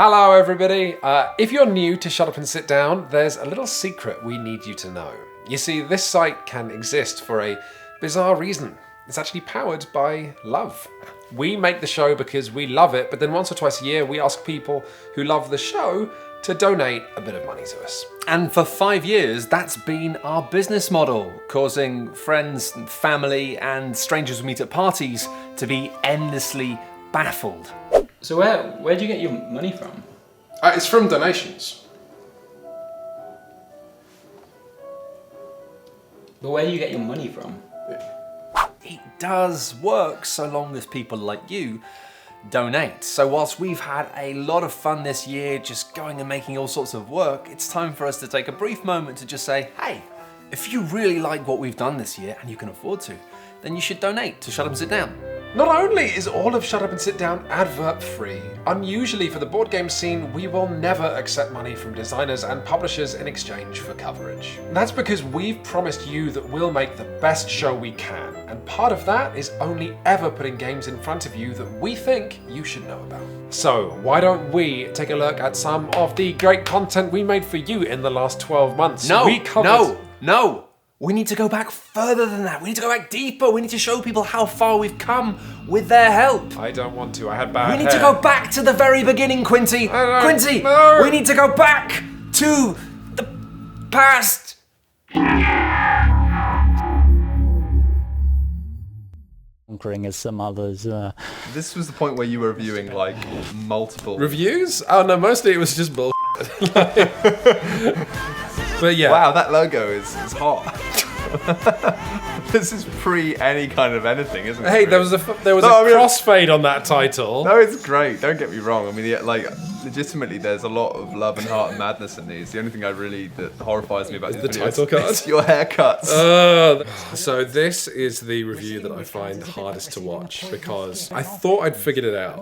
Hello everybody. If you're new to Shut Up and Sit Down, there's a little secret we need you to know. You see, this site can exist for a bizarre reason. It's actually powered by love. We make the show because we love it, but then once or twice a year we ask people who love the show to donate a bit of money to us. And for 5 years, that's been our business model, causing friends, and family, and strangers we meet at parties to be endlessly baffled. So where do you get your money from? It's from donations. But where do you get your money from? It does work so long as people like you donate. So whilst we've had a lot of fun this year just going and making all sorts of work, it's time for us to take a brief moment to just say, hey, if you really like what we've done this year and you can afford to, then you should donate to Shut Up and Sit Down. Not only is all of Shut Up and Sit Down advert free, unusually for the board game scene, we will never accept money from designers and publishers in exchange for coverage. That's because we've promised you that we'll make the best show we can, and part of that is only ever putting games in front of you that we think you should know about. So why don't we take a look at some of the great content we made for you in the last 12 months? No. We need to go back further than that. We need to go back deeper. We need to show people how far we've come with their help. I don't want to, I had bad We need to go back to the very beginning, Quinty. Quinty, no. We need to go back to the past. Conquering as some others. This was the point where you were reviewing like multiple Reviews? Oh no, mostly it was just bull. But yeah. Wow, that logo is hot. This is pre any kind of anything, isn't it? Hey, there was a crossfade on that title. No, it's great. Don't get me wrong. I mean, yeah, like, legitimately, there's a lot of love and heart and madness in these. The only thing that horrifies me about these the videos title card? is your haircuts. So this is the review that I find hardest to watch because I thought I'd figured it out.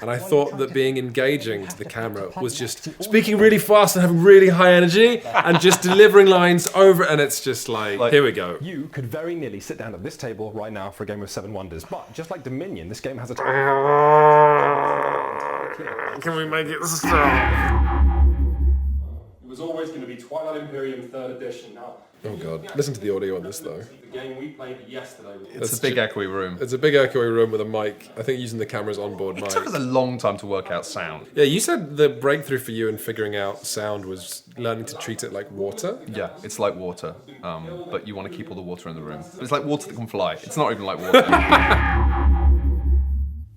And I thought that being engaging to the camera was just speaking really fast and having really high energy and just delivering lines over, and it's just like here we go. You could very nearly sit down at this table right now for a game of Seven Wonders, but just like Dominion, this game has a Can we make it stop? It was always going to be Twilight Imperium 3rd Edition. Now, Oh god, listen to the audio on this though. the game we played yesterday. It's a big echoey room. It's a big echoey room with a mic, I think using the camera's onboard mic. It took us a long time to work out sound. Yeah, you said the breakthrough for you in figuring out sound was learning to treat it like water. Yeah, it's like water, but you want to keep all the water in the room. But it's like water that can fly. It's not even like water.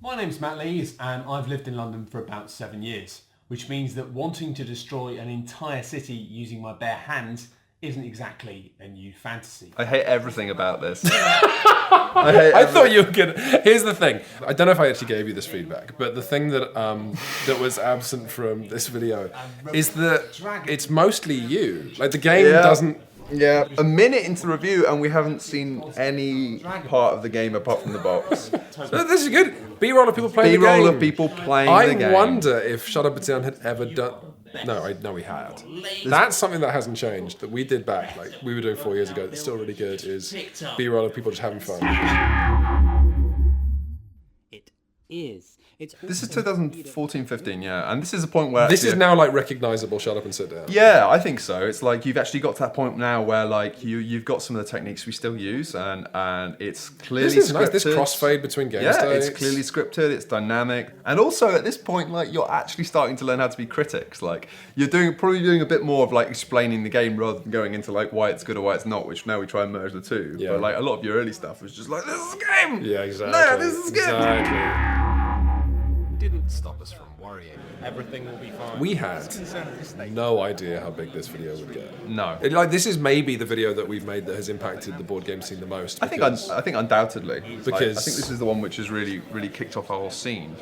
My name's Matt Lees and I've lived in London for about 7 years, which means that wanting to destroy an entire city using my bare hands isn't exactly a new fantasy. I hate everything about this. I thought you were gonna. Here's the thing. I don't know if I actually gave you this feedback, but the thing that that was absent from this video is that it's mostly you. Like the game doesn't. Yeah, a minute into the review and we haven't seen any part of the game apart from the box. This is good. B-roll of people playing the game. B-roll of people playing the game. I wonder if Shut Up and Sit Down had ever done. No, I know we had. That's something that hasn't changed. That we did back, like we were doing 4 years ago. That's still really good. Is B-roll of people just having fun. It is. This is 2014-15, yeah, and this is a point where This is now like recognizable. Shut Up and Sit Down. Yeah, I think so. It's like you've actually got to that point now where like you've got some of the techniques we still use, and it's clearly This is scripted. nice. This crossfade between game Yeah, states. it's clearly scripted. It's dynamic, and also at this point, like you're actually starting to learn how to be critics. Like you're probably doing a bit more of like explaining the game rather than going into like why it's good or why it's not. Which now we try and merge the two. Yeah. But like a lot of your early stuff was just like, this is a game. Yeah, exactly. No, this is good. Exactly. Didn't stop us from worrying. Everything will be fine. We had no idea how big this video would get. No. This is maybe the video that we've made that has impacted the board game scene the most. I think undoubtedly. Because I think this is the one which has really kicked off our whole scene.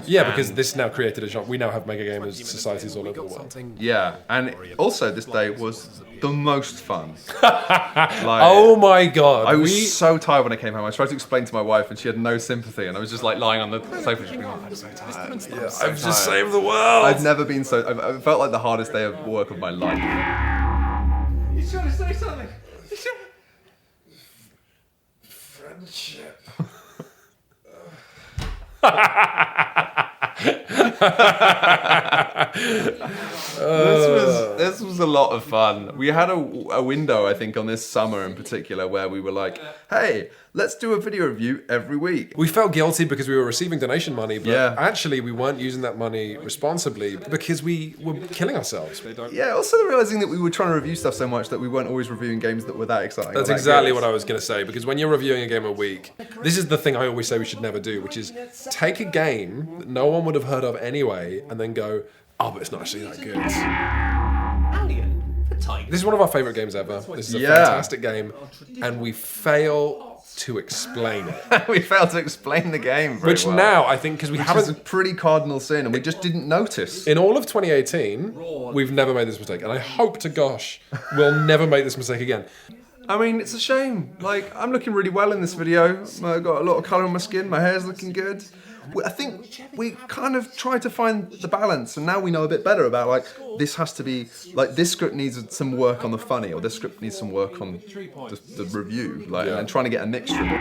Yeah, because this now created a genre. We now have mega gamers societies all over the world. Yeah, and also this day was the most fun. Oh my god! I was so tired when I came home. I tried to explain to my wife, and she had no sympathy. And I was just like lying on the sofa, just being like, "I'm so tired. I've just saved the world." I've never been so. I felt like the hardest day of work of my life. He's trying to say something. Friendship. This was a lot of fun. We had a window, I think, on this summer in particular where we were like, hey, let's do a video review every week. We felt guilty because we were receiving donation money, but Yeah. actually we weren't using that money responsibly because we were killing ourselves. Yeah, also realizing that we were trying to review stuff so much that we weren't always reviewing games that were that exciting. That's exactly what I was going to say, because when you're reviewing a game a week, this is the thing I always say we should never do, which is take a game that no one would have heard of anyway, and then go, oh, but it's not actually that good. This is one of our favourite games ever. This is a fantastic game, and we fail to explain it. We failed to explain the game very Which well. now, I think, because we Which is a haven't... pretty cardinal sin, and we just didn't notice. In all of 2018, we've never made this mistake, and I hope to gosh we'll never make this mistake again. I mean, it's a shame. Like, I'm looking really well in this video. I've got a lot of colour on my skin, my hair's looking good. I think we kind of tried to find the balance, and now we know a bit better about, like, this has to be, like, this script needs some work on the funny, or this script needs some work on the review, like, and trying to get a mixture.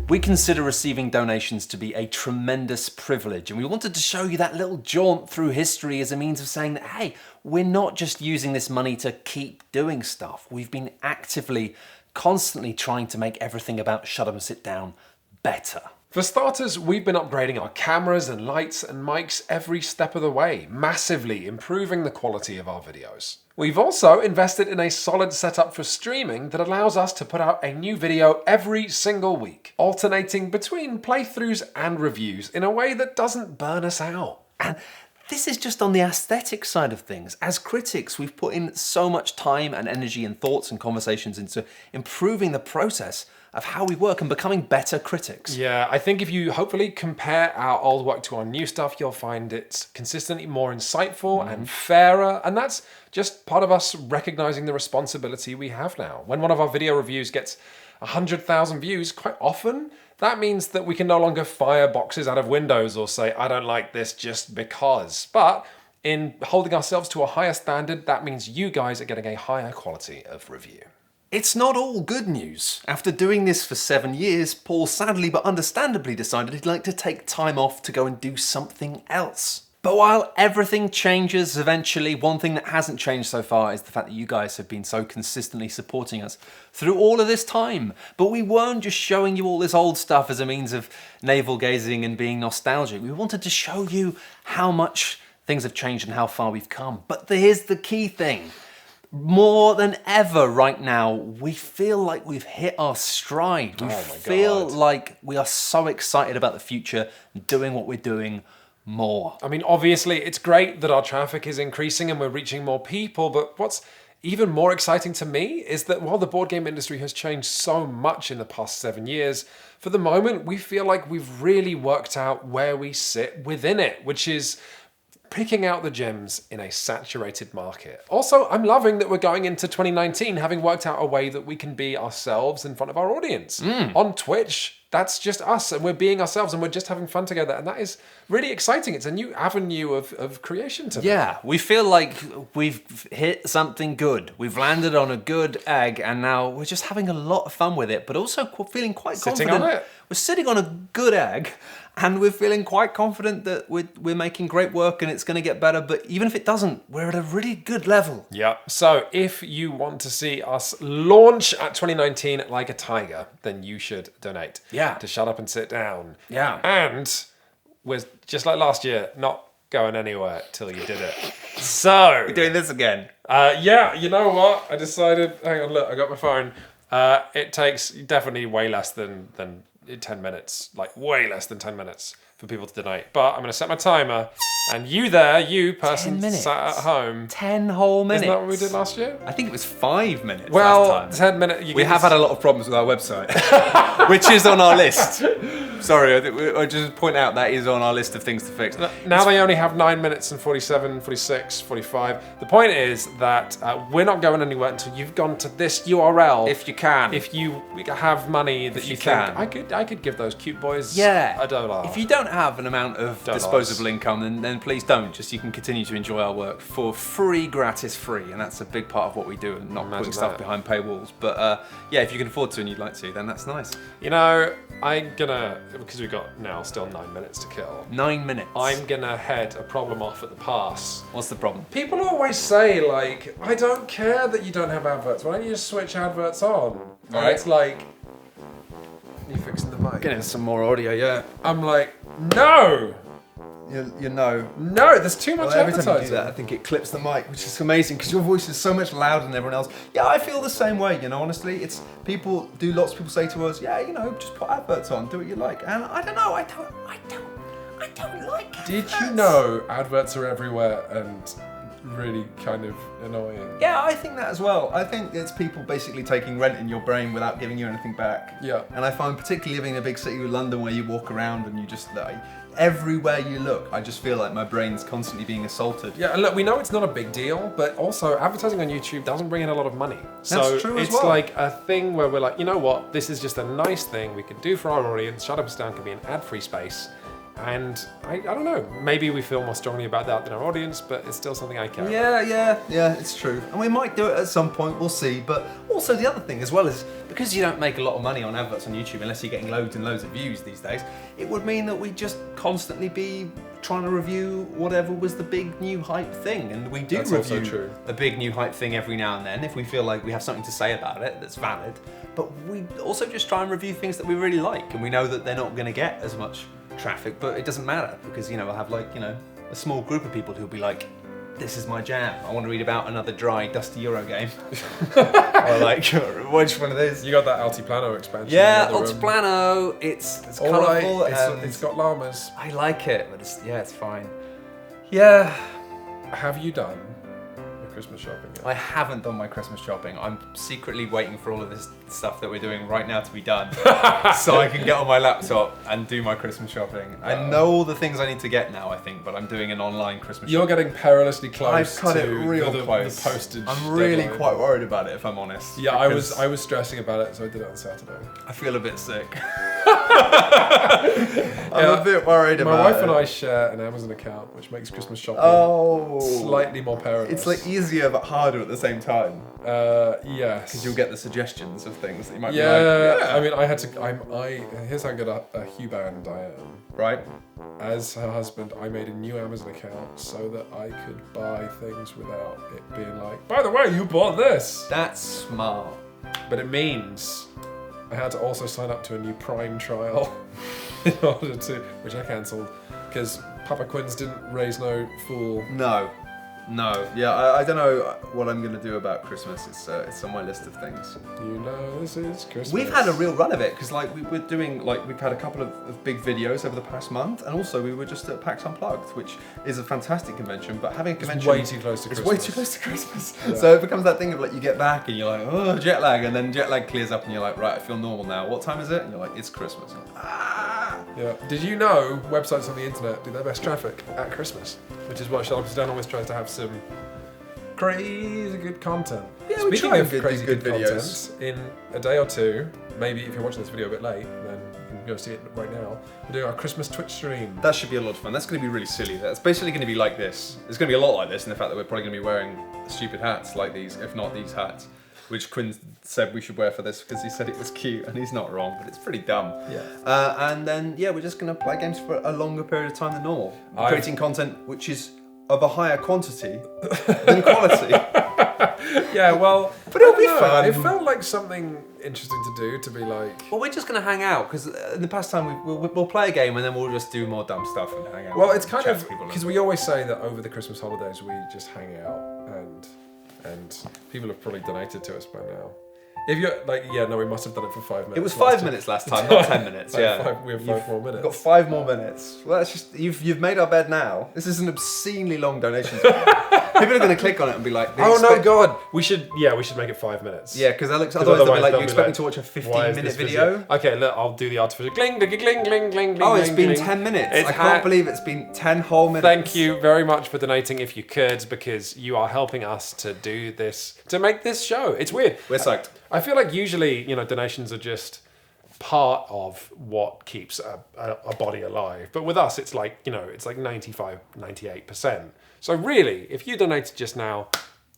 We consider receiving donations to be a tremendous privilege, and we wanted to show you that little jaunt through history as a means of saying that, hey, we're not just using this money to keep doing stuff. We've been actively, constantly trying to make everything about Shut Up and Sit Down better. For starters, we've been upgrading our cameras and lights and mics every step of the way, massively improving the quality of our videos. We've also invested in a solid setup for streaming that allows us to put out a new video every single week, alternating between playthroughs and reviews in a way that doesn't burn us out. And this is just on the aesthetic side of things. As critics, we've put in so much time and energy and thoughts and conversations into improving the process of how we work and becoming better critics. Yeah, I think if you hopefully compare our old work to our new stuff, you'll find it's consistently more insightful and fairer, and that's just part of us recognizing the responsibility we have now. When one of our video reviews gets 100,000 views, quite often, that means that we can no longer fire boxes out of windows or say, I don't like this just because. But in holding ourselves to a higher standard, that means you guys are getting a higher quality of review. It's not all good news. After doing this for 7 years, Paul sadly but understandably decided he'd like to take time off to go and do something else. But while everything changes eventually, one thing that hasn't changed so far is the fact that you guys have been so consistently supporting us through all of this time. But we weren't just showing you all this old stuff as a means of navel-gazing and being nostalgic. We wanted to show you how much things have changed and how far we've come. But here's the key thing. More than ever right now, we feel like we've hit our stride. We feel like we are so excited about the future and doing what we're doing more. I mean, obviously, it's great that our traffic is increasing and we're reaching more people, but what's even more exciting to me is that while the board game industry has changed so much in the past 7 years, for the moment, we feel like we've really worked out where we sit within it, which is picking out the gems in a saturated market. Also, I'm loving that we're going into 2019 having worked out a way that we can be ourselves in front of our audience. On Twitch, that's just us, and we're being ourselves, and we're just having fun together, and that is really exciting. It's a new avenue of creation to me. Yeah, we feel like we've hit something good. We've landed on a good egg, and now we're just having a lot of fun with it, but also feeling quite Sitting confident. on it. We're sitting on a good egg, and we're feeling quite confident that we're making great work and it's going to get better, but even if it doesn't, we're at a really good level. Yeah. So if you want to see us launch at 2019 like a tiger, then you should donate. Yeah. To Shut Up and Sit Down. Yeah. And we're just like last year, not going anywhere till you did it. So We're doing this again. yeah, you know what? I decided. Hang on, look, I got my phone. It takes definitely way less than 10 minutes, like way less than 10 minutes for people to donate. But I'm going to set my timer, and you person 10 minutes. sat at home. 10 whole minutes. Isn't that what we did last year? I think it was 5 minutes Well, last time. 10 minutes. We have had a lot of problems with our website, which is on our list. Sorry, I just point out that is on our list of things to fix. Now they only have 9 minutes and 47, 46, 45. The point is that we're not going anywhere until you've gone to this URL. If you can. If you have money that If you you think, can. I could give those cute boys Yeah. $1. If you don't have an amount of $1. disposable income, then please don't. Just you can continue to enjoy our work for free, gratis free, and that's a big part of what we do, and not Imagine putting stuff that. behind paywalls. But yeah, if you can afford to and you'd like to, then that's nice. You know, I'm gonna, because we've got now still 9 minutes to kill, 9 minutes. I'm gonna head a problem off at the pass. What's the problem? People always say, like, I don't care that you don't have adverts. Why don't you just switch adverts on? And Right. it's like, you fixing the mic? Getting some more audio, yeah. I'm like, no! You know. No, there's too much Well, every time you do advertising. that, I think it clips the mic, which is amazing because your voice is so much louder than everyone else. Yeah, I feel the same way. You know, honestly, it's people do. Lots of people say to us, "Yeah, you know, just put adverts on, do what you like." And I don't know. I don't like adverts. Did you know adverts are everywhere and really kind of annoying? Yeah, I think that as well. I think it's people basically taking rent in your brain without giving you anything back. Yeah. And I find, particularly living in a big city like London, where you walk around and you just like everywhere you look, I just feel like my brain's constantly being assaulted. Yeah, and look, we know it's not a big deal, but also advertising on YouTube doesn't bring in a lot of money. So That's true as it's well. like a thing where we're like, you know what, this is just a nice thing we can do for our audience. Shut Up and Down can be an ad-free space. And I don't know, maybe we feel more strongly about that than our audience, but it's still something I care about. Yeah, it's true. And we might do it at some point, we'll see. But also the other thing as well is, because you don't make a lot of money on adverts on YouTube unless you're getting loads and loads of views these days, it would mean that we just constantly be trying to review whatever was the big new hype thing. And we do That's also review true. a big new hype thing every now and then if we feel like we have something to say about it that's valid. But we also just try and review things that we really like, and we know that they're not going to get as much traffic, but it doesn't matter because, you know, I'll have like, you know, a small group of people who'll be like, this is my jam. I want to read about another dry, dusty Euro game. Or like, which one of these? You got that Altiplano expansion. Yeah, in the other room. Altiplano. It's All right, colourful. it's got llamas. I like it, but it's fine. Yeah, Have you done your Christmas shopping yet? I haven't done my Christmas shopping. I'm secretly waiting for all of this stuff that we're doing right now to be done, so I can get on my laptop and do my Christmas shopping. I know all the things I need to get now, I think, but I'm doing an online Christmas You're shopping. getting perilously close I've cut to it real the close. postage. I'm really deadline. quite worried about it, if I'm honest. Yeah, because I was stressing about it, so I did it on Saturday. I feel a bit sick. I'm a bit worried about it. My wife and I share an Amazon account, which makes Christmas shopping slightly more perilous. It's like easier but harder at the same time. Yes. Because you'll get the suggestions of things that you might be Yeah, like, I mean, I had to. Here's how good a Hugh band I am. right? As her husband, I made a new Amazon account so that I could buy things without it being like, by the way, you bought this. That's smart. But it means I had to also sign up to a new Prime trial in order to, which I cancelled because Papa Quinn's didn't raise no fool. No. Yeah, I don't know what I'm going to do about Christmas. It's on my list of things. You know, this is Christmas. We've had a real run of it because like we've had a couple of big videos over the past month, and also we were just at PAX Unplugged, which is a fantastic convention, but having a convention way too close to it's Christmas. way too close to Christmas. Yeah. So it becomes that thing of like you get back and you're like, oh, jet lag, and then jet lag clears up and you're like, right, I feel normal now. What time is it? And you're like, it's Christmas. And you're like, ah. Yeah. Did you know websites on the internet do their best traffic at Christmas? Which is why Shut Up and Down always tries to have some crazy good content. Yeah, we Speaking try of and do crazy good good videos. content, in a day or two, maybe if you're watching this video a bit late, then you can go see it right now. We're doing our Christmas Twitch stream. That should be a lot of fun. That's going to be really silly. That's basically going to be like this. It's going to be a lot like this in the fact that we're probably going to be wearing stupid hats like these, if not these hats, which Quinn said we should wear for this because he said it was cute, and he's not wrong, but it's pretty dumb. Yeah. And then, yeah, we're just going to play games for a longer period of time than normal. I've- Creating content which is of a higher quantity than quality. Yeah, well, But it'll I be don't know, fun. It felt like something interesting to do, to be like... Well, we're just going to hang out because in the past time we'll play a game and then we'll just do more dumb stuff and hang out. Well, it's kind chat of... to people. Because we always say that over the Christmas holidays we just hang out and people have probably donated to us by now. If you're like, yeah, no, we must have done it for 5 minutes. It was last 5 time. minutes last time, not 10 minutes. Like Yeah, we have 5 more We've minutes. got 5 more minutes. Well, that's just you've made our bed now. This is an obscenely long donation. People are going to click on it and be like, they Oh no, expect- God! We should make it 5 minutes. Yeah, because otherwise they'll otherwise be like, they'll you be expect me like, to watch a Why is 15-minute this video? Okay, look, I'll do the artificial gling, gling, gling, gling, gling. Oh, it's gling, been gling. 10 minutes. It's I can't believe it's been 10 whole minutes. Thank you very much for donating if you could, because you are helping us to do this, to make this show. It's weird. We're psyched. I feel like usually, donations are just part of what keeps a body alive. But with us, it's like, it's like 95, 98%. So really, if you donated just now,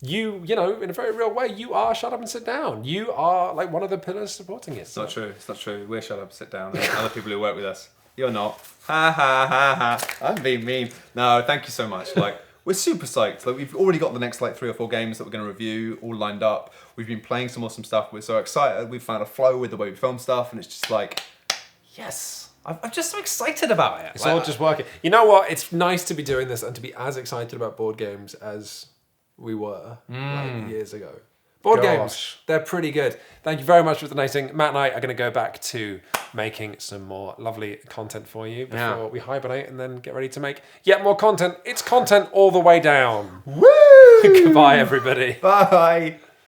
you know, in a very real way, you are Shut Up and Sit Down. You are like one of the pillars supporting it. It's not true. It's not true. We're Shut Up, Sit Down. And other people who work with us. You're not. Ha ha ha ha. I'm being mean. No, thank you so much. Like, we're super psyched. Like, we've already got the next like 3 or 4 games that we're going to review all lined up. We've been playing some awesome stuff. We're so excited. We've found a flow with the way we film stuff, and it's just like, yes. I'm just so excited about it. It's all just working. You know what? It's nice to be doing this and to be as excited about board games as we were like years ago. Board games, they're pretty good. Thank you very much for donating. Matt and I are going to go back to making some more lovely content for you before we hibernate and then get ready to make yet more content. It's content all the way down. Woo! Goodbye, everybody. Bye.